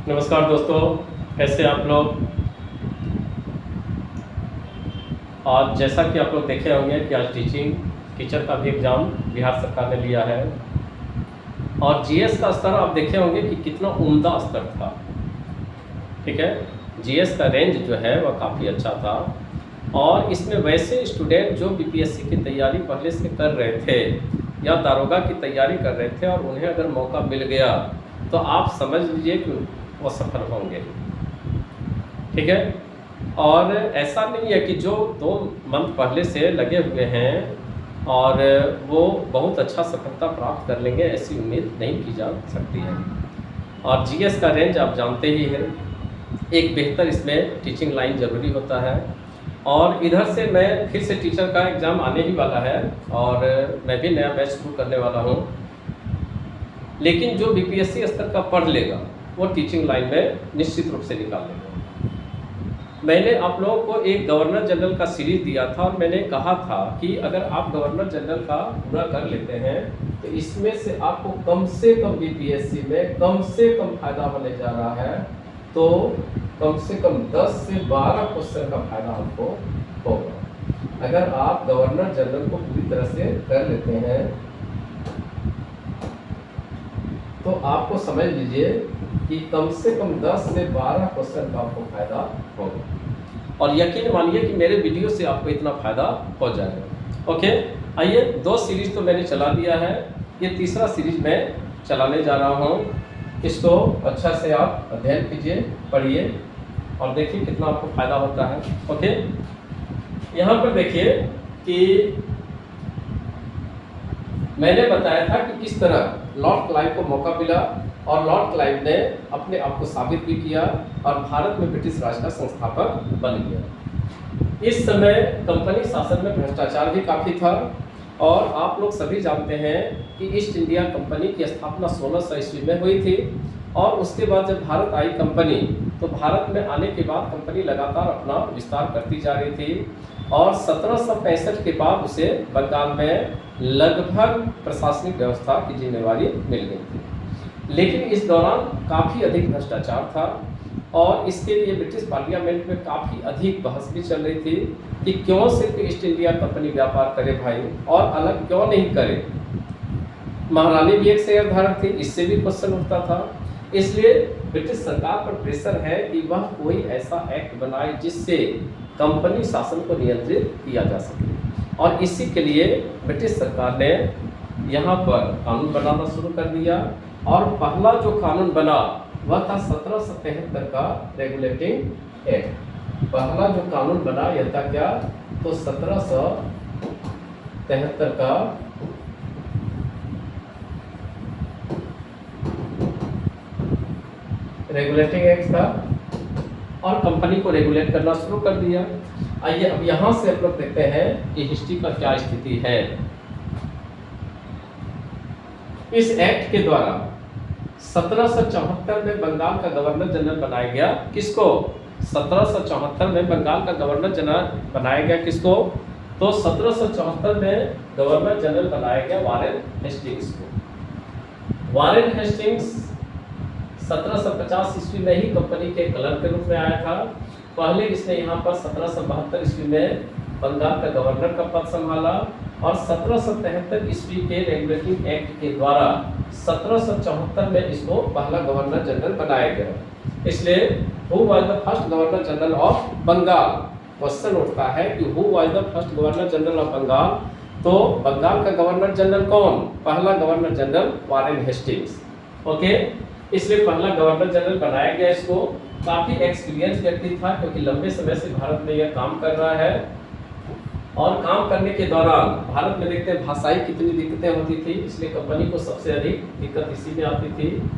नमस्कार दोस्तों, कैसे आप लोग। आज जैसा कि आप लोग देखे होंगे कि आज टीचर का भी एग्ज़ाम बिहार सरकार ने लिया है और जीएस का स्तर आप देखे होंगे कि कितना उम्दा स्तर था। ठीक है, जीएस का रेंज जो है वह काफ़ी अच्छा था और इसमें वैसे स्टूडेंट जो बीपीएससी की तैयारी पहले से कर रहे थे या दारोगा की तैयारी कर रहे थे और उन्हें अगर मौका मिल गया तो आप समझ लीजिए कि वो सफल होंगे। ठीक है, और ऐसा नहीं है कि जो 2 मंथ पहले से लगे हुए हैं और वो बहुत अच्छा सफलता प्राप्त कर लेंगे, ऐसी उम्मीद नहीं की जा सकती है। और जीएस का रेंज आप जानते ही हैं, एक बेहतर इसमें टीचिंग लाइन ज़रूरी होता है। और इधर से मैं फिर से टीचर का एग्ज़ाम आने ही वाला है और मैं भी नया बैच शुरू करने वाला हूँ। लेकिन जो बीपीएससी स्तर का पढ़ लेगा वो टीचिंग लाइन में निश्चित रूप से निकाल लेगा। मैंने आप लोगों को एक गवर्नर जनरल का सीरीज दिया था और मैंने कहा था कि अगर आप गवर्नर जनरल का पूरा कर लेते हैं तो इसमें से आपको कम से कम बीपीएससी में कम से कम फायदा होने जा रहा है। तो कम से कम 10 से 12 क्वेश्चन का फायदा आपको होगा अगर आप गवर्नर जनरल को पूरी तरह से कर लेते हैं। तो आपको समझ लीजिए कि कम से कम 10 से 12 क्वेश्चन का आपको फायदा होगा और यकीन मानिए कि मेरे वीडियो से आपको इतना फायदा हो जाएगा। ओके, आइए 2 सीरीज तो मैंने चला दिया है, ये तीसरा सीरीज मैं चलाने जा रहा हूँ। इसको अच्छा से आप अध्ययन कीजिए, पढ़िए और देखिए कितना आपको फायदा होता है। ओके, यहाँ पर देखिए कि मैंने बताया था कि किस तरह लॉर्ड क्लाइव को मौका मिला और लॉर्ड क्लाइव ने अपने आप को साबित भी किया और भारत में ब्रिटिश राज का संस्थापक बन गया। इस समय कंपनी शासन में भ्रष्टाचार भी काफ़ी था और आप लोग सभी जानते हैं कि ईस्ट इंडिया कंपनी की स्थापना 1600 ईस्वी में हुई थी और उसके बाद जब भारत आई कंपनी तो भारत में आने के बाद कंपनी लगातार अपना विस्तार करती जा रही थी और 1765 के बाद उसे बंगाल में लगभग प्रशासनिक व्यवस्था की जिम्मेवारी मिल गई थी। लेकिन इस दौरान काफ़ी अधिक भ्रष्टाचार था और इसके लिए ब्रिटिश पार्लियामेंट में काफ़ी अधिक बहस भी चल रही थी कि क्यों सिर्फ ईस्ट इंडिया कंपनी व्यापार करे भाई और अलग क्यों नहीं करे। महारानी भी एक शेयर धारक थी, इससे भी क्वेश्चन उठता था। इसलिए ब्रिटिश सरकार पर प्रेशर है कि वह कोई ऐसा एक्ट बनाए जिससे कंपनी शासन को नियंत्रित किया जा सके और इसी के लिए ब्रिटिश सरकार ने यहाँ पर कानून बनाना शुरू कर दिया और पहला जो कानून बना वह था 1773 का रेगुलेटिंग एक्ट। पहला जो कानून बना यह था क्या, तो 1773 का रेगुलेटिंग एक्ट था और कंपनी को रेगुलेट करना शुरू कर दिया। आइए अब यहाँ से हम लोग देखते हैं कि हिस्ट्री का क्या स्थिति है। इस एक्ट के द्वारा 1774 में बंगाल का गवर्नर जनरल बनाया गया। किसको? 1774 में बंगाल का गवर्नर जनरल बनाया गया। किसको? तो 1774 में गवर्नर जनरल बनाया गया वारेन हेस्टिंग्स को। वारेन हेस्टिंग्स 1750 ईस्वी में ही कंपनी के क्लर्क के रूप में आया था। पहले इसने यहाँ पर 1772 ईस्वी में बंगाल का गवर्नर का पद संभाला और 1773 ईस्वी के रेगुलेटिंग एक्ट के द्वारा 1774 में इसको पहला गवर्नर जनरल बनाया गया। इसलिए who was the first governor general of Bengal, question उठता है कि who was the first governor general of Bengal. तो बंगाल का गवर्नर जनरल कौन? पहला governor general Warren Hastings. Okay, इसलिए पहला गवर्नर जनरल बनाया गया। इसको काफ़ी एक्सपीरियंस व्यक्ति था क्योंकि लंबे समय से भारत में यह काम कर रहा है और काम करने के दौरान भारत में देखते हैं भाषाई कितनी दिक्कतें होती थी, इसलिए कंपनी को सबसे अधिक दिक्कत इसी में आती थी।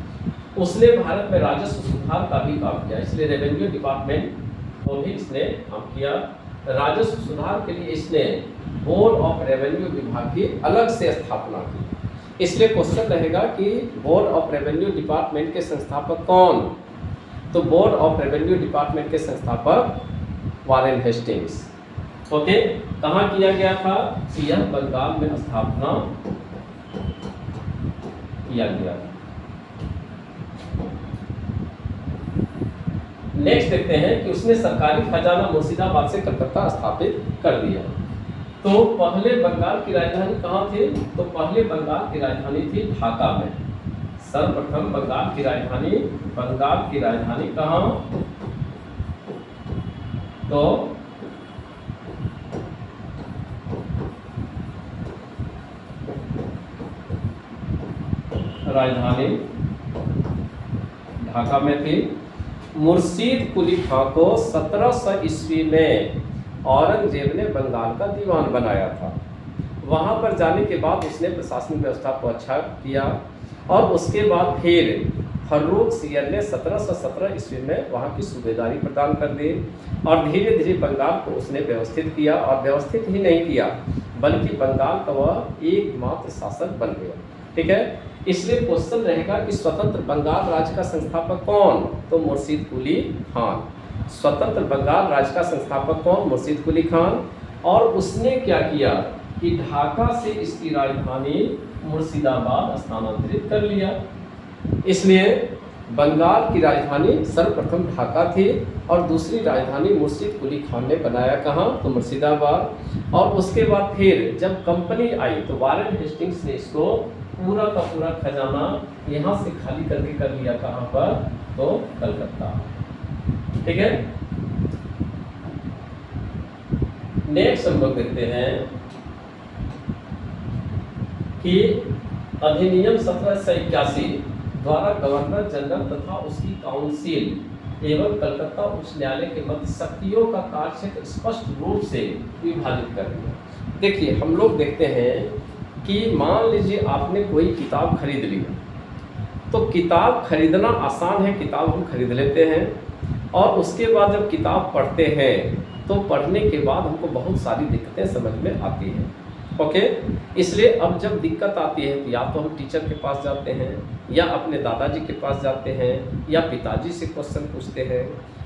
उसने भारत में राजस्व सुधार का भी काम किया, इसलिए रेवेन्यू डिपार्टमेंट को भी इसने काम किया। राजस्व सुधार के लिए इसने बोर्ड ऑफ रेवेन्यू विभाग की अलग से स्थापना की। इसलिए क्वेश्चन रहेगा कि बोर्ड ऑफ रेवेन्यू डिपार्टमेंट के संस्थापक कौन? तो बोर्ड ऑफ रेवेन्यू डिपार्टमेंट के संस्थापक वारेन हेस्टिंग्स। ओके, कहाँ किया गया था? यह बंगाल में स्थापना किया गया। नेक्स्ट देखते हैं कि उसने सरकारी खजाना मुर्शिदाबाद से कलकत्ता स्थापित कर दिया। तो पहले बंगाल की राजधानी कहाँ थी? तो पहले बंगाल की राजधानी थी ढाका में। सर्वप्रथम बंगाल की राजधानी कहाँ? तो राजधानी ढाका में थी। मुर्शीद कुली खां को 1700 ईस्वी में औरंगजेब ने बंगाल का दीवान बनाया था। वहां पर जाने के बाद उसने प्रशासनिक व्यवस्था को अच्छा किया और उसके बाद फिर फर्रुख सियर ने 1717 ईस्वी में वहाँ की सूबेदारी प्रदान कर दी और धीरे धीरे बंगाल को उसने व्यवस्थित किया, और व्यवस्थित ही नहीं किया बल्कि बंगाल का वह एकमात्र शासक बन गया। ठीक है, इसलिए क्वेश्चन रहेगा कि स्वतंत्र बंगाल राज्य का संस्थापक कौन? तो मुर्शीद कुली खान। स्वतंत्र बंगाल राज्य का संस्थापक कौन? मुर्शीद कुली खान। और उसने क्या किया कि ढाका से इसकी राजधानी मुर्शिदाबाद स्थानांतरित कर लिया। इसलिए बंगाल की राजधानी सर्वप्रथम ढाका थी और दूसरी राजधानी मुर्शीद कुली खान ने बनाया कहाँ? तो मुर्शिदाबाद। और उसके बाद फिर जब कंपनी आई तो वारेन हेस्टिंग्स ने इसको पूरा का पूरा खजाना यहाँ से खाली करके कर लिया। कहाँ पर? तो कलकत्ता। ठीक है, नेक्स्ट हम लोग देखते हैं कि अधिनियम 1781 द्वारा गवर्नर जनरल तथा उसकी काउंसिल एवं कलकत्ता उच्च न्यायालय के मध्य शक्तियों का कार्यक्षेत्र स्पष्ट रूप से विभाजित कर दिया। देखिए, हम लोग देखते हैं कि मान लीजिए आपने कोई किताब खरीद ली, तो किताब खरीदना आसान है, किताब हम खरीद लेते हैं और उसके बाद जब किताब पढ़ते हैं तो पढ़ने के बाद हमको बहुत सारी दिक्कतें समझ में आती हैं। ओके, इसलिए अब जब दिक्कत आती है तो या तो हम टीचर के पास जाते हैं या अपने दादाजी के पास जाते हैं या पिताजी से क्वेश्चन पूछते हैं।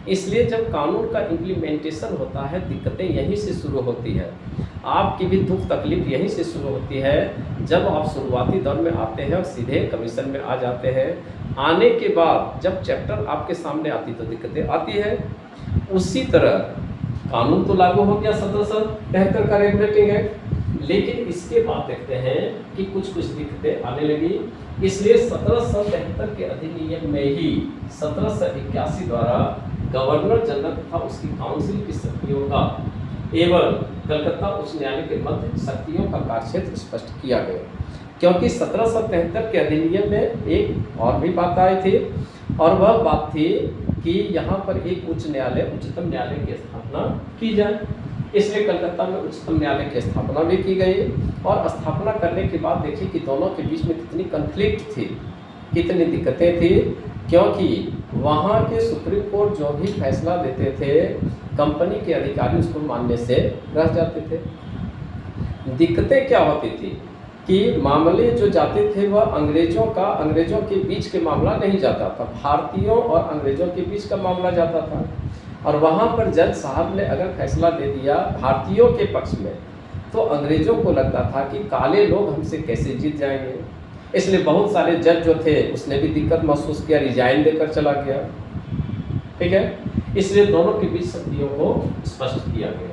इसलिए जब कानून का इम्प्लीमेंटेशन होता है दिक्कतें यहीं से शुरू होती है। आपकी भी दुख तकलीफ यहीं से शुरू होती है जब आप शुरुआती दौर में आते हैं और सीधे कमीशन में आ जाते हैं। आने के बाद जब चैप्टर आपके सामने आती तो दिक्कतें आती है। उसी तरह कानून तो लागू हो गया 1773 का रेगुलेटिंग एक्ट, लेकिन इसके बाद देखते हैं कि कुछ दिक्कतें आने लगी। इसलिए 1773 के अधिनियम में ही 1781 द्वारा गवर्नर जनरल तथा उसकी काउंसिल की शक्तियों का एवं कलकत्ता उच्च न्यायालय के मध्य शक्तियों का कार्यक्षेत्र स्पष्ट किया गया। क्योंकि 1773 के अधिनियम में एक और भी बात आई थी और वह बात थी कि यहाँ पर एक उच्चतम न्यायालय की स्थापना की जाए। इसलिए कलकत्ता में उच्चतम न्यायालय की स्थापना भी की गई और स्थापना करने के बाद देखिए कि दोनों के बीच में कितनी कन्फ्लिक्ट थी, कितनी दिक्कतें थी। क्योंकि वहाँ के सुप्रीम कोर्ट जो भी फैसला देते थे कंपनी के अधिकारी उसको मानने से रह जाते थे। दिक्कतें क्या होती थी कि मामले जो जाते थे वह अंग्रेजों के बीच के मामला नहीं जाता था, भारतीयों और अंग्रेजों के बीच का मामला जाता था। और वहाँ पर जज साहब ने अगर फैसला दे दिया भारतीयों के पक्ष में तो अंग्रेजों को लगता था कि काले लोग हमसे कैसे जीत जाएंगे। इसलिए बहुत सारे जज जो थे उसने भी दिक्कत महसूस किया, रिजाइन देकर चला गया। ठीक है, इसलिए दोनों के बीच शक्तियों को स्पष्ट किया गया।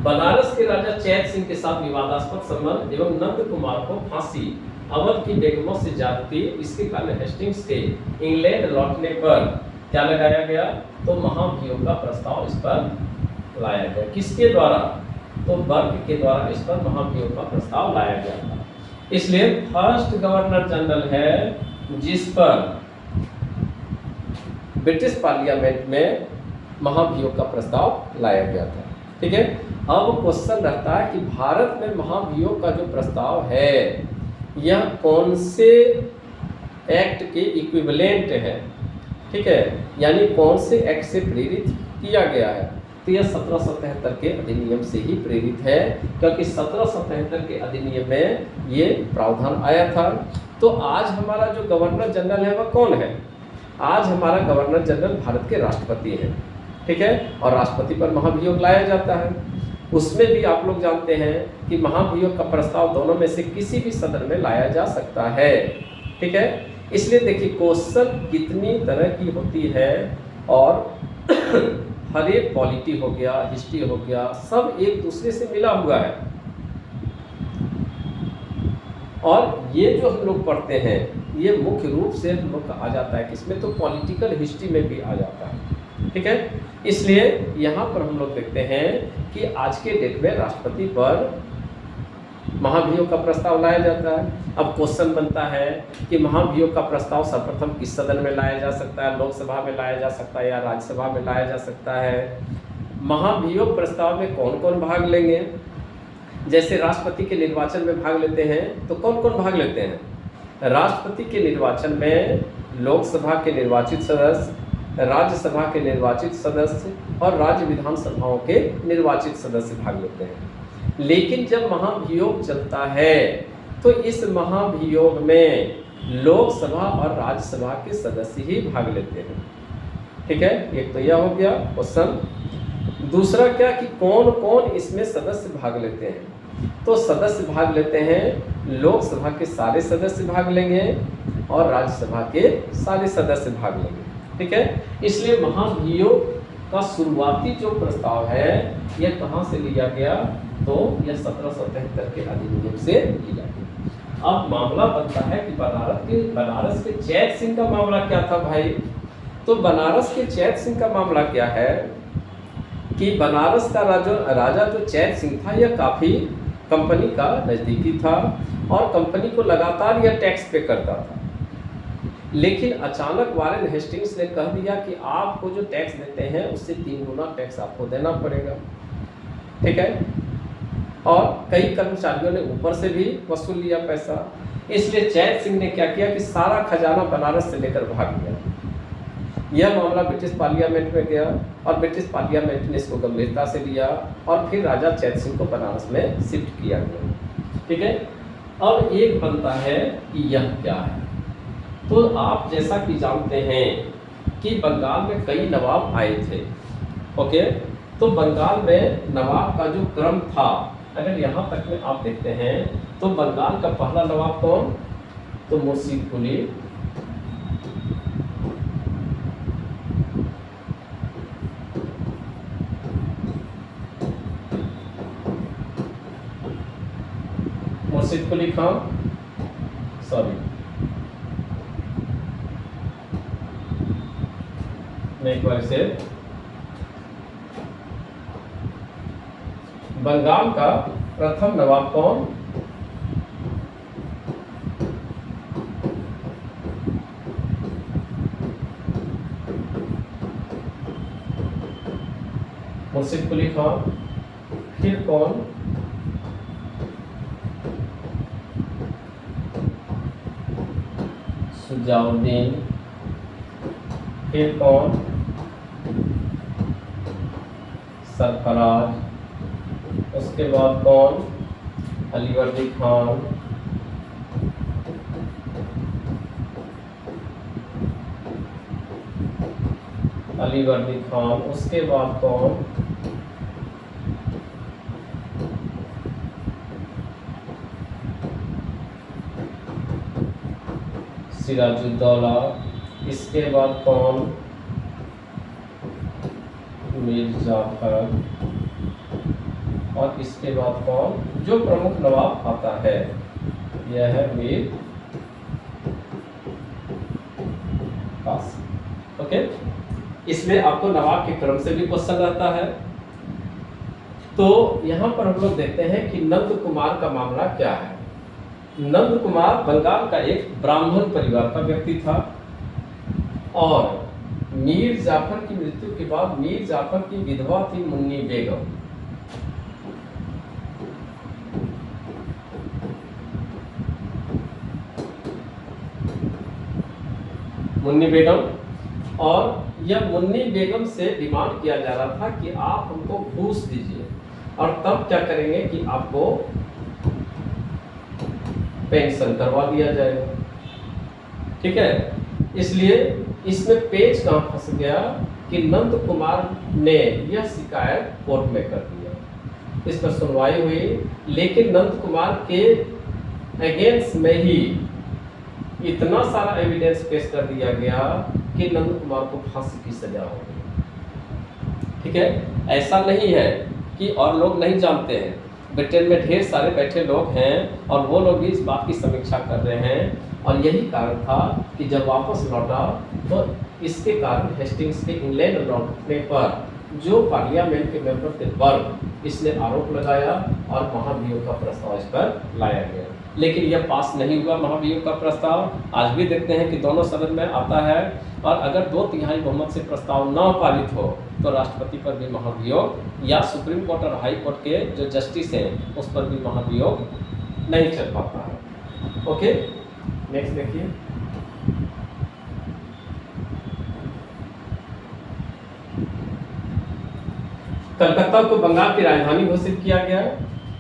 बनारस के राजा चैत सिंह के साथ विवादास्पद संबंध एवं नंद कुमार को फांसी अवध की बेगमों से ज्यादती, इसके कारण हेस्टिंग्स के इंग्लैंड लौटने पर क्या लगाया गया? तो महाभियोग का प्रस्ताव इस पर लाया गया। किसके द्वारा? तो बर्क के द्वारा इस पर महाभियोग का प्रस्ताव लाया गया था। इसलिए फर्स्ट गवर्नर जनरल है जिस पर ब्रिटिश पार्लियामेंट में महाभियोग का प्रस्ताव लाया गया था। ठीक है, अब क्वेश्चन रहता है कि भारत में महाभियोग का जो प्रस्ताव है यह कौन से एक्ट के इक्विवेलेंट है? ठीक है, यानी कौन से एक्ट से प्रेरित किया गया है? तो यह 1773 के अधिनियम से ही प्रेरित है, क्योंकि 1773 के अधिनियम में ये प्रावधान आया था। तो आज हमारा जो गवर्नर जनरल है वह कौन है? आज हमारा गवर्नर जनरल भारत के राष्ट्रपति हैं। ठीक है, और राष्ट्रपति पर महाभियोग लाया जाता है। उसमें भी आप लोग जानते हैं कि महाभियोग का प्रस्ताव दोनों में से किसी भी सदन में लाया जा सकता है। ठीक है, इसलिए देखिए क्वेश्चन कितनी तरह की होती है, और हर एक पॉलिटी हो गया, हिस्ट्री हो गया, सब एक दूसरे से मिला हुआ है। और ये जो हम लोग पढ़ते हैं ये मुख्य रूप से हम लोग का आ जाता है किसमें, तो पॉलिटिकल हिस्ट्री में भी आ जाता है। ठीक है, इसलिए यहाँ पर हम लोग देखते हैं कि आज के डेट में राष्ट्रपति पर महाभियोग का प्रस्ताव लाया जाता है। अब क्वेश्चन बनता है कि महाभियोग का प्रस्ताव सर्वप्रथम किस सदन में लाया जा सकता है, लोकसभा में लाया जा सकता है या राज्यसभा में लाया जा सकता है। महाभियोग प्रस्ताव में कौन कौन भाग लेंगे, जैसे राष्ट्रपति के निर्वाचन में भाग लेते हैं तो कौन कौन भाग लेते हैं, राष्ट्रपति के निर्वाचन में लोकसभा के निर्वाचित सदस्य, राज्यसभा के निर्वाचित सदस्य और राज्य विधानसभाओं के निर्वाचित सदस्य भाग लेते हैं। लेकिन जब महाभियोग चलता है तो इस महाभियोग में लोकसभा और राज्यसभा के सदस्य ही भाग लेते हैं। ठीक है, एक तो यह हो गया क्वेश्चन। दूसरा क्या कि कौन कौन इसमें सदस्य भाग लेते हैं, तो सदस्य भाग लेते हैं लोकसभा के सारे सदस्य भाग लेंगे और राज्यसभा के सारे सदस्य भाग लेंगे। ठीक है, इसलिए महाभियोग का शुरुआती जो प्रस्ताव है यह कहाँ से लिया गया, तो यह 1773 के अधिनियम से लिया गया। अब मामला बनता है कि बनारस के चैत सिंह का मामला क्या था भाई, तो बनारस के चैत सिंह का मामला क्या है कि बनारस का राजा जो चैत सिंह था यह काफ़ी कंपनी का नज़दीकी था और कंपनी को लगातार यह टैक्स पे करता था। लेकिन अचानक वारेन हेस्टिंग्स ने कह दिया कि आपको जो टैक्स देते हैं उससे 3 गुना टैक्स आपको देना पड़ेगा। ठीक है, और कई कर्मचारियों ने ऊपर से भी वसूल लिया पैसा। इसलिए चैत सिंह ने क्या किया कि सारा खजाना बनारस से लेकर भाग गया। यह मामला ब्रिटिश पार्लियामेंट में गया और ब्रिटिश पार्लियामेंट ने इसको गंभीरता से लिया और फिर राजा चैत सिंह को बनारस में शिफ्ट किया गया। ठीक है, अब एक बनता है कि यह क्या है, तो आप जैसा कि जानते हैं कि बंगाल में कई नवाब आए थे। ओके, तो बंगाल में नवाब का जो क्रम था, अगर यहाँ तक में आप देखते हैं तो बंगाल का पहला नवाब कौन, तो मुर्शीद कुली, मुर्शीद कुली खान, सॉरी मैं एक बार से, बंगाल का प्रथम नवाब कौन, मुर्शीद कुली खान। फिर कौन, सुजाउद्दीन। फिर कौन, सरफराज। उसके बाद कौन, अलीवर्दी खान। अलीवर्दी खान। उसके बाद कौन, सिराजुद्दौला। इसके बाद कौन, मीर जाफर। और इसके बाद कौन, जो प्रमुख नवाब आता है यह है मीर कासिम। ओके, इसमें आपको नवाब के क्रम से भी क्वेश्चन रहता है। तो यहाँ पर हम लोग देखते हैं कि नंद कुमार का मामला क्या है। नंद कुमार बंगाल का एक ब्राह्मण परिवार का व्यक्ति था और मीर जाफर की मृत्यु के बाद मीर जाफर की विधवा थी मुन्नी बेगम। मुन्नी बेगम, और यह मुन्नी बेगम से डिमांड किया जा रहा था कि आप हमको घूस दीजिए और तब क्या करेंगे कि आपको पेंशन करवा दिया जाएगा। ठीक है, इसलिए इसमें पेच कहाँ फंस गया कि नंद कुमार ने यह शिकायत कोर्ट में कर दिया। इस पर सुनवाई हुई, लेकिन नंद कुमार के अगेंस्ट में ही इतना सारा एविडेंस पेश कर दिया गया कि नंद कुमार को फांसी की सजा हो गई। ठीक है, ऐसा नहीं है कि और लोग नहीं जानते हैं, ब्रिटेन में ढेर सारे बैठे लोग हैं और वो लोग भी इस बात की समीक्षा कर रहे हैं। और यही कारण था कि जब वापस लौटा तो इसके कारण हेस्टिंग्स के इंग्लैंड लौटने पर जो पार्लियामेंट के मेंबर थे वर्ग, इसने आरोप लगाया और महाभियोग का प्रस्ताव इस पर लाया गया। लेकिन यह पास नहीं हुआ महाभियोग का प्रस्ताव। आज भी देखते हैं कि दोनों सदन में आता है और अगर 2/3 बहुमत से प्रस्ताव न पारित हो तो राष्ट्रपति पर भी महाभियोग या सुप्रीम कोर्ट और हाई कोर्ट के जो जस्टिस हैं उस पर भी महाभियोग नहीं चल पाता है। ओके, नेक्स्ट देखिए। कलकत्ता को बंगाल की राजधानी घोषित किया गया।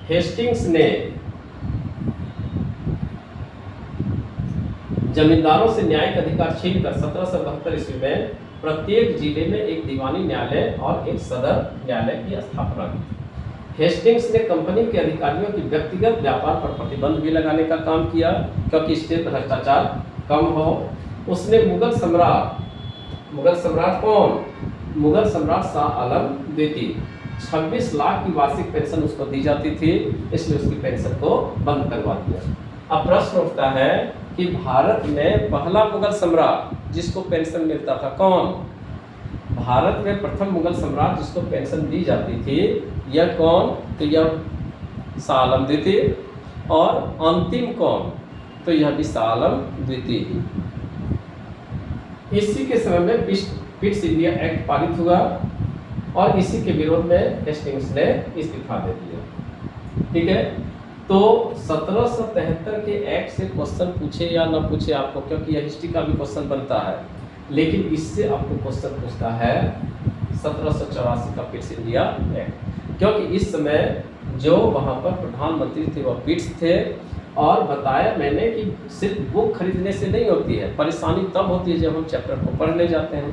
हेस्टिंग्स ने जमींदारों से न्यायिक अधिकार छीनकर 1772 ईस्वी में प्रत्येक जिले में एक दीवानी न्यायालय और एक सदर न्यायालय की स्थापना की। हेस्टिंग्स ने कंपनी के अधिकारियों की व्यक्तिगत व्यापार पर प्रतिबंध भी लगाने का काम किया क्योंकि इससे भ्रष्टाचार कम हो। उसने मुगल सम्राट कौन? मुगल सम्राट शाह आलम द्वितीय 26 लाख की वार्षिक पेंशन उसको दी जाती थी, इसलिए उसकी पेंशन को बंद करवा दिया। अब प्रश्न उठता है कि भारत में पहला मुगल सम्राट जिसको पेंशन मिलता था कौन? भारत में प्रथम मुगल सम्राट जिसको पेंशन दी जाती थी यह कौन? तो यह शाह आलम द्वितीय। और अंतिम कौन? तो यह भी शाह आलम द्वितीय। इसी के समय में पिट्स इंडिया एक्ट पारित हुआ और इसी के विरोध में हेस्टिंग्स ने इस्तीफा दे दिया। ठीक है, तो 1773 के एक्ट से क्वेश्चन पूछे या ना पूछे आपको, क्योंकि यह हिस्ट्री का भी क्वेश्चन बनता है, लेकिन इससे आपको क्वेश्चन पूछता है 1784 का पिट्स इंडिया एक्ट, क्योंकि इस समय जो वहाँ पर प्रधानमंत्री थे वह पिट्स थे। और बताया मैंने कि सिर्फ बुक खरीदने से नहीं होती है, परेशानी तब होती है जब हम चैप्टर को पढ़ने जाते हैं,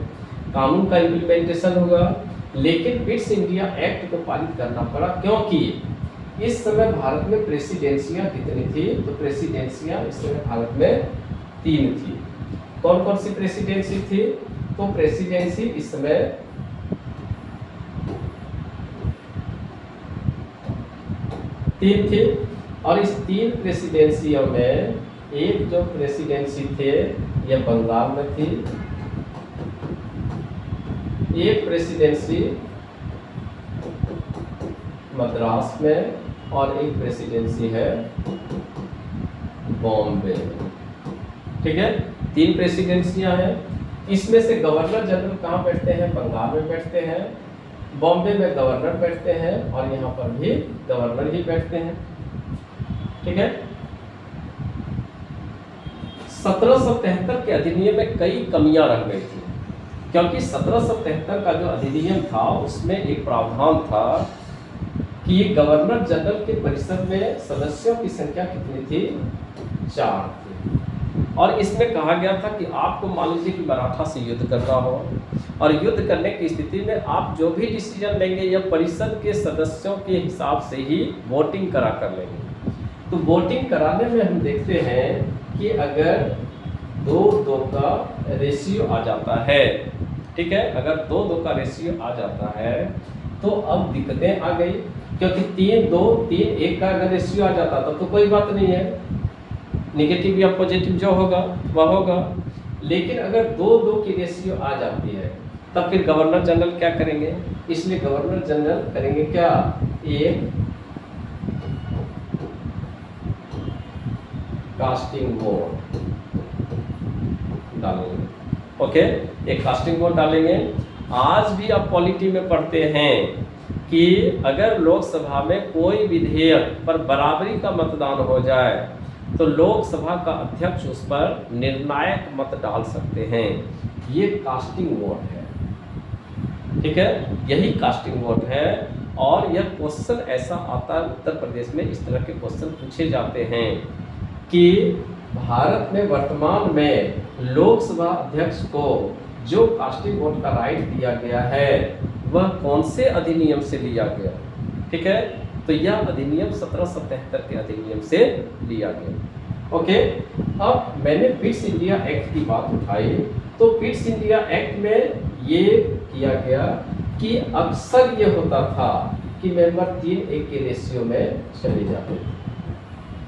कानून का इम्प्लीमेंटेशन होगा। लेकिन पिट्स इंडिया एक्ट को पारित करना पड़ा क्योंकि इस समय भारत में प्रेसिडेंसियां कितनी थी? तो प्रेसिडेंसियां इस समय भारत में 3 थी। कौन कौन सी प्रेसिडेंसी थी? तो प्रेसिडेंसी इस समय तीन थी और इस 3 प्रेसिडेंसियों में एक जो प्रेसिडेंसी थे यह बंगाल में थी, एक प्रेसिडेंसी मद्रास में और एक प्रेसिडेंसी है बॉम्बे। ठीक है, 3 प्रेसिडेंसियां हैं। इसमें से गवर्नर जनरल कहाँ बैठते हैं? बंगाल में बैठते हैं। बॉम्बे में गवर्नर बैठते हैं और यहाँ पर भी गवर्नर ही बैठते हैं। ठीक है, 1773 के अधिनियम में कई कमियां रह गई थी, क्योंकि 1773 का जो अधिनियम था उसमें एक प्रावधान था कि गवर्नर जनरल के परिषद में सदस्यों की संख्या कितनी थी? 4 थी। और इसमें कहा गया था कि आपको मान लीजिए कि मराठा से युद्ध करना हो और युद्ध करने की स्थिति में आप जो भी डिसीजन लेंगे यह परिषद के सदस्यों के हिसाब से ही वोटिंग करा कर लेंगे। तो वोटिंग कराने में हम देखते हैं कि अगर 2-2 का रेशियो आ जाता है, ठीक है, अगर 2-2 का रेशियो आ जाता है तो अब दिक्कतें आ गई, क्योंकि 3-2, 3-1 का अगर रेशियो आ जाता तो कोई बात नहीं है, नेगेटिव या पॉजिटिव जो होगा वह होगा। लेकिन अगर 2-2 की रेशियो आ जाती है तब फिर गवर्नर जनरल क्या करेंगे? इसलिए गवर्नर जनरल करेंगे क्या? एक कास्टिंग वोट डालेंगे। ओके, एक कास्टिंग वोट डालेंगे। आज भी आप पॉलिटी में पढ़ते हैं कि अगर लोकसभा में कोई विधेयक पर बराबरी का मतदान हो जाए तो लोकसभा का अध्यक्ष उस पर निर्णायक मत डाल सकते हैं। ये कास्टिंग वोट है। ठीक है, यही कास्टिंग वोट है। और यह क्वेश्चन ऐसा आता है, उत्तर प्रदेश में इस तरह के क्वेश्चन पूछे जाते हैं कि भारत में वर्तमान में लोकसभा अध्यक्ष को जो कास्टिंग वोट का राइट दिया गया है वह कौन से अधिनियम से लिया गया? ठीक है, तो यह अधिनियम 1773 के अधिनियम से लिया गया। ओके, अब मैंने पिट्स इंडिया एक्ट की बात उठाई, तो पिट्स इंडिया एक्ट में ये किया गया कि अक्सर ये होता था कि मेंबर 3:1 के रेशियो में चले जाते थे,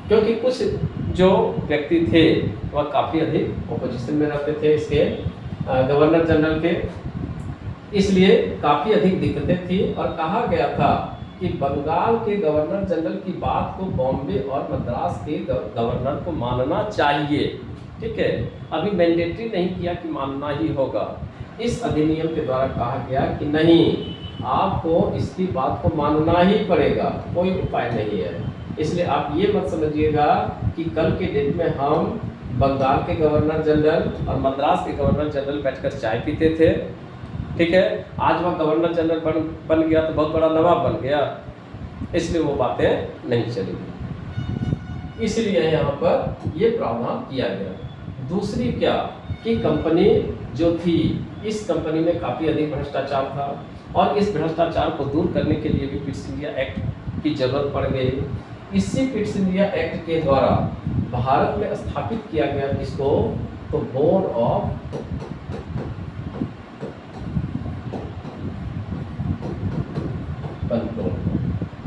क्योंकि कुछ जो व्यक्ति थे वह काफ़ी अधिक ओपोजिशन में रहते थे इसके गवर्नर जनरल के, इसलिए काफ़ी अधिक दिक्कतें थी और कहा गया था कि बंगाल के गवर्नर जनरल की बात को बॉम्बे और मद्रास के गवर्नर को मानना चाहिए। ठीक है, अभी मैंडेटरी नहीं किया कि मानना ही होगा। इस अधिनियम के द्वारा कहा गया कि नहीं, आपको इसकी बात को मानना ही पड़ेगा, कोई उपाय नहीं है। इसलिए आप ये मत समझिएगा कि कल के डेट में हम बंगाल के गवर्नर जनरल और मद्रास के गवर्नर जनरल बैठकर चाय पीते थे। ठीक है, आज वह गवर्नर जनरल बन गया तो बहुत बड़ा नवाब बन गया, इसलिए वो बातें नहीं चलेगी। इसलिए यहाँ पर ये प्रावधान किया गया। दूसरी क्या कि कंपनी जो थी, इस कंपनी में काफ़ी अधिक भ्रष्टाचार था और इस भ्रष्टाचार को दूर करने के लिए भी पिट्स इंडिया एक्ट की जरूरत पड़ गई। इसी पिट्स इंडिया एक्ट के द्वारा भारत में स्थापित किया गया किसको, तो बोर्ड ऑफ कंट्रोल।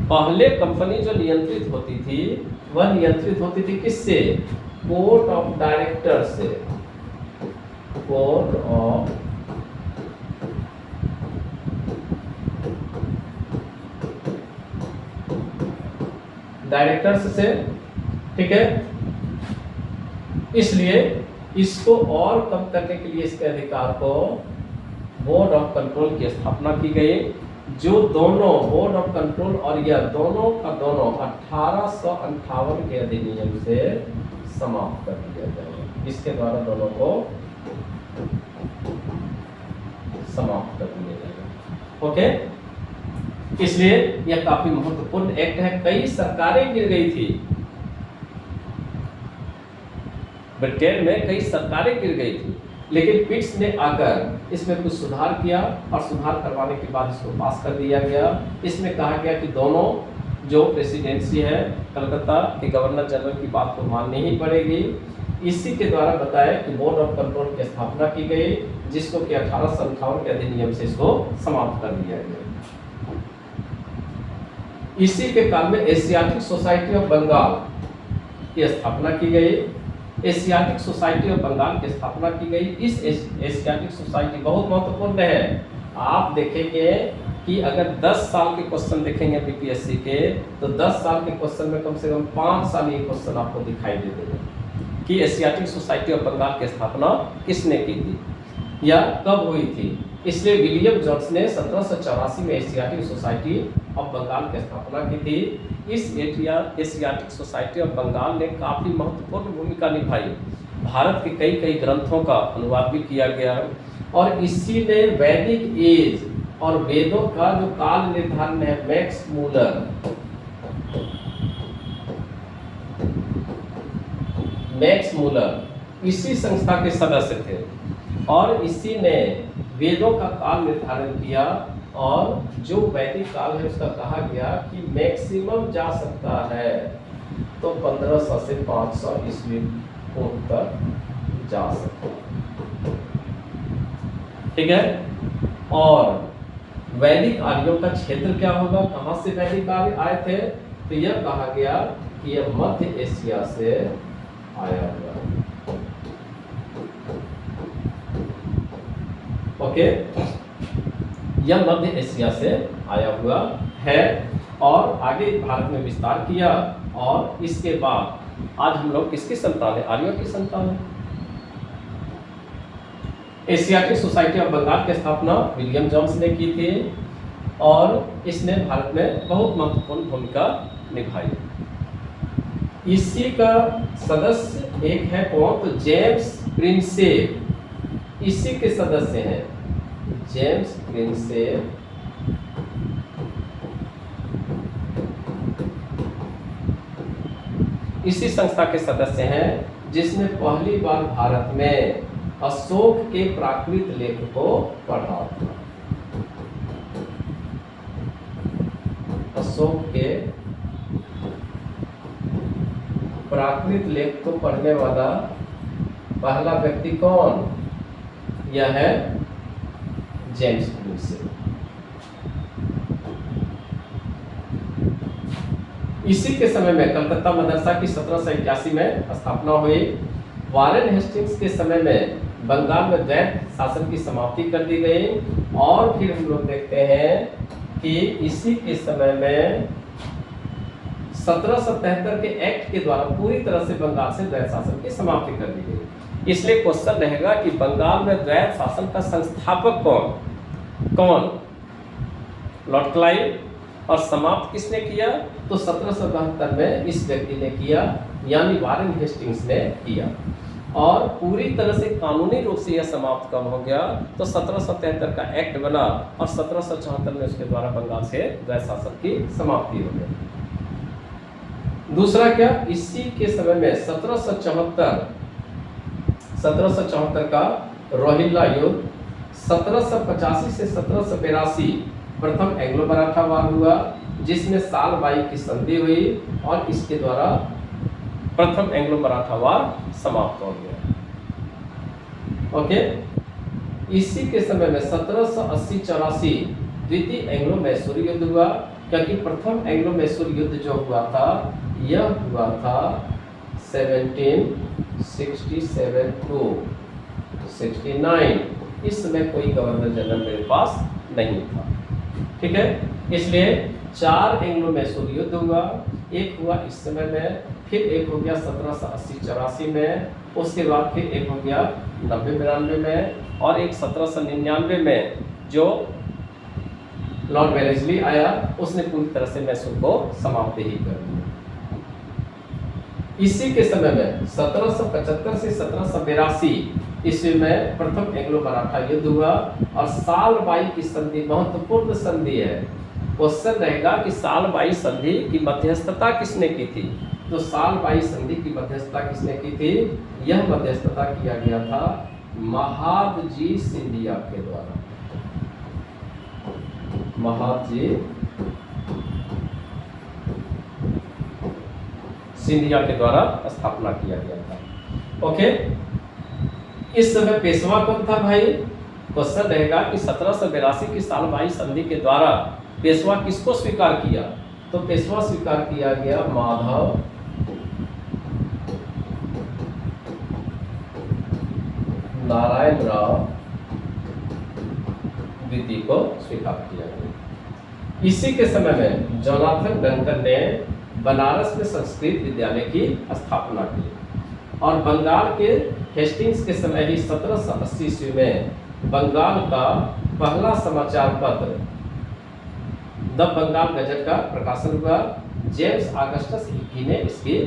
पहले कंपनी जो नियंत्रित होती थी वह नियंत्रित होती थी किससे, कोर्ट ऑफ डायरेक्टर से। कोर्ट ऑफ डायरेक्टर्स से। ठीक है, इसलिए इसको और कम करने के लिए इसके अधिकार को बोर्ड ऑफ कंट्रोल की स्थापना की गई, जो दोनों बोर्ड ऑफ कंट्रोल और यह दोनों का दोनों 1858 के अधिनियम से समाप्त कर दिया जाएगा। इसके द्वारा दोनों को समाप्त कर दिया जाएगा। ओके, इसलिए यह काफी महत्वपूर्ण एक्ट है। कई सरकारें गिर गई थी, ब्रिटेन में कई सरकारें गिर गई थी, लेकिन पिट्स ने आकर इसमें कुछ सुधार किया और सुधार करवाने के बाद इसको पास कर दिया गया। इसमें कहा गया कि दोनों जो प्रेसिडेंसी है कलकत्ता के गवर्नर जनरल की बात को माननी ही पड़ेगी। इसी के द्वारा बताया कि बोर्ड ऑफ कंट्रोल की स्थापना की गई, जिसको कि 1858 के अधिनियम से इसको समाप्त कर दिया गया। इसी के काल में एशियाटिक सोसाइटी ऑफ बंगाल की स्थापना की गई। एशियाटिक सोसाइटी ऑफ बंगाल की स्थापना की गई। इस एशियाटिक सोसाइटी बहुत महत्वपूर्ण है। आप देखेंगे कि अगर 10 साल के क्वेश्चन देखेंगे बीपीएससी के, तो 10 साल के क्वेश्चन में कम से कम 5 साल ये क्वेश्चन आपको दिखाई दे देगा कि एशियाटिक सोसाइटी ऑफ बंगाल की स्थापना किसने की थी या कब हुई थी। इसलिए विलियम जोन्स ने 1784 में एशियाटिक सोसाइटी ऑफ बंगाल की स्थापना की थी। इस एशियाटिक सोसाइटी ऑफ बंगाल ने काफ़ी महत्वपूर्ण भूमिका निभाई। भारत के कई ग्रंथों का अनुवाद भी किया गया और इसी ने वैदिक एज और वेदों का जो काल निर्धारण है, मैक्स मूलर इसी संस्था के सदस्य थे और इसी ने वेदों का काल निर्धारण किया और जो वैदिक काल है उसका कहा गया कि मैक्सिमम जा सकता है तो 1500 से 500 ईस्वी पूर्व तक जा सकता है। ठीक है, और वैदिक आर्यों का क्षेत्र क्या होगा, कहाँ से वैदिक आर्य आए थे, तो यह कहा गया कि यह मध्य एशिया से आया हुआ है। ओके, यह मध्य एशिया से आया हुआ है और आगे भारत में विस्तार किया और इसके बाद आज हम लोग किसकी संतान है, आर्यों की संतान है। एशियाटिक सोसाइटी ऑफ बंगाल की स्थापना विलियम जोन्स ने की थी और इसने भारत में बहुत महत्वपूर्ण भूमिका निभाई। इसी का सदस्य एक है कौन, तो जेम्स प्रिंसेप इसी के सदस्य हैं। जेम्स प्रिंसेप इसी संस्था के सदस्य हैं जिसने पहली बार भारत में अशोक के प्राकृत लेख को पढ़ा था। अशोक के प्राकृत लेख को पढ़ने वाला पहला व्यक्ति कौन? यह है जेम्स ब्रूस। इसी के समय में कलकत्ता मदरसा की 1781 में स्थापना हुई। वारेन हेस्टिंग्स के समय में बंगाल में द्वैत शासन की समाप्ति कर दी गई। और फिर हम लोग देखते हैं कि इसी के समय में 1773 के एक्ट के द्वारा पूरी तरह से बंगाल से द्वैत शासन की समाप्ति कर दी गई। इसलिए क्वेश्चन रहेगा कि बंगाल में द्वैत शासन का संस्थापक कौन? Lord Clive. और समाप्त किसने किया? तो 1772 में इस व्यक्ति ने किया, यानी वारेन हेस्टिंग्स ने किया। और पूरी तरह से कानूनी रूप से यह समाप्त कब हो गया? तो 1773 का एक्ट बना और 1774 में उसके द्वारा बंगाल से द्वैत शासन की समाप्ति हो गई। दूसरा क्या? इसी के समय में 1774 का रोहिल्ला युद्ध, 1785 से 1782 प्रथम एंग्लो मराठा वार हुआ, जिसमें साल बाई की संधि हुई और इसके द्वारा प्रथम एंग्लो मराठा वार समाप्त हो गया। ओके। इसी के समय में 1780-84 द्वितीय एंग्लो मैसूर युद्ध हुआ, क्योंकि प्रथम एंग्लो मैसूर युद्ध जो हुआ था यह हुआ था 1767 to 69। इस समय कोई गवर्नर जनरल मेरे पास नहीं था, ठीक है। इसलिए 4 एंग्लो मैसूर युद्ध हुआ। एक हुआ इस समय में, फिर एक हो गया 1780-84 में, उसके बाद फिर एक हो गया 90-92 में, और एक 1799 में जो लॉर्ड वेलेस्ली आया, उसने पूरी तरह से मैसूर को समाप्त ही कर दिया। इसी के समय में 1775 से 1782 ईस्वी में प्रथम एंग्लो मराठा युद्ध हुआ और साल बाई की संधि महत्वपूर्ण संधि है। क्वेश्चन रहेगा कि साल बाई संधि की मध्यस्थता किसने की थी? तो साल बाई संधि की मध्यस्थता किसने की थी? यह मध्यस्थता किया गया था महादजी सिंधिया के द्वारा। महादजी सिंधिया के द्वारा स्थापना किया गया था। ओके। इस समय पेशवा कौन था भाई? क्वेश्चन रहेगा कि 1782 की साल बाई संधि के द्वारा पेशवा किसको स्वीकार किया? तो पेशवा स्वीकार किया गया माधव नारायण राव द्वितीय को स्वीकार किया गया। इसी के समय में जोनाथन डंकन ने बनारस में संस्कृत विद्यालय की स्थापना की और बंगाल के हेस्टिंग्स के समय ही 1780 ईस्वी में बंगाल का पहला समाचार पत्र द बंगाल गजट का प्रकाशन हुआ। जेम्स ऑगस्टस हिकी ने इसकी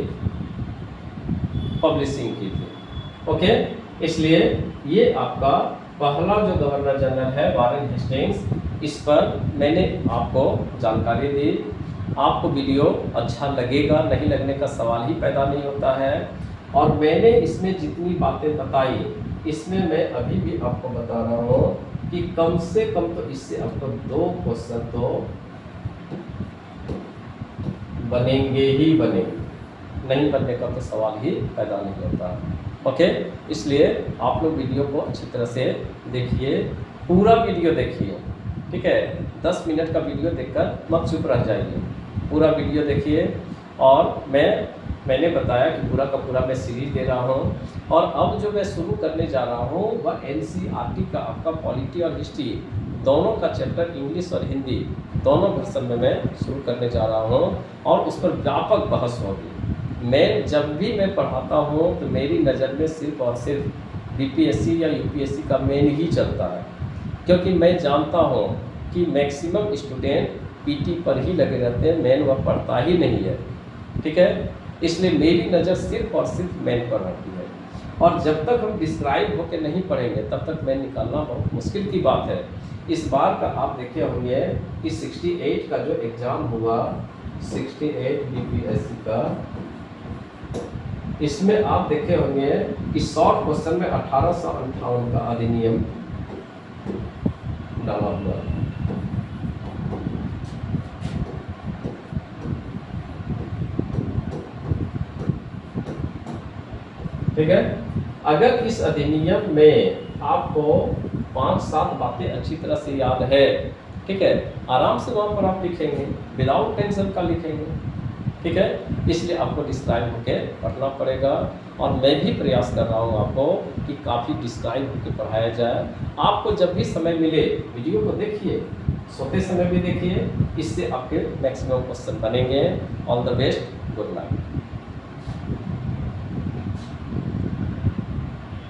पब्लिशिंग की थी। ओके। इसलिए ये आपका पहला जो गवर्नर जनरल है वारेन हेस्टिंग्स, इस पर मैंने आपको जानकारी दी। आपको वीडियो अच्छा लगेगा, नहीं लगने का सवाल ही पैदा नहीं होता है। और मैंने इसमें जितनी बातें बताई, इसमें मैं अभी भी आपको बता रहा हूँ कि कम से कम तो इससे आपको 2 क्वेश्चन तो बनेंगे ही बनेंगे, नहीं बनने का तो सवाल ही पैदा नहीं होता। ओके। इसलिए आप लोग वीडियो को अच्छी तरह से देखिए, पूरा वीडियो देखिए, ठीक है। 10 मिनट का वीडियो देखकर मत चुप रह जाइए, पूरा वीडियो देखिए। और मैंने बताया कि पूरा का पूरा मैं सीरीज दे रहा हूँ। और अब जो मैं शुरू करने जा रहा हूँ वह NCERT का आपका पॉलिटी और हिस्ट्री दोनों का चैप्टर, इंग्लिश और हिंदी दोनों वर्सन में मैं शुरू करने जा रहा हूँ और उस पर व्यापक बहस होगी। मैं जब भी मैं पढ़ाता हूँ तो मेरी नज़र में सिर्फ और सिर्फ BPSC या UPSC का मेन ही चलता है, क्योंकि मैं जानता हूँ कि मैक्सिमम स्टूडेंट PT पर ही लगे रहते हैं, मेन वह पढ़ता ही नहीं है, ठीक है। इसलिए मेरी नज़र सिर्फ और सिर्फ मेन पर रहती है। और जब तक हम डिस्क्राइब होकर नहीं पढ़ेंगे तब तक मेन निकालना बहुत मुश्किल की बात है। इस बार का आप देखे होंगे कि 68 का जो एग्ज़ाम हुआ, 68 BPSC का, इसमें आप देखे होंगे कि शॉर्ट क्वेश्चन में 1858 का अधिनियम डाला हुआ। ठीक है। अगर इस अधिनियम में आपको 5-7 बातें अच्छी तरह से याद है, ठीक है, आराम से वहाँ पर आप लिखेंगे, विदाउट टेंशन का लिखेंगे, ठीक है। इसलिए आपको डिस्क्राइब होकर पढ़ना पड़ेगा और मैं भी प्रयास कर रहा हूँ आपको कि काफ़ी डिस्क्राइब होकर पढ़ाया जाए। आपको जब भी समय मिले वीडियो को देखिए, सोते समय भी देखिए, इससे आपके मैक्सिमम क्वेश्चन बनेंगे। All the best, good luck.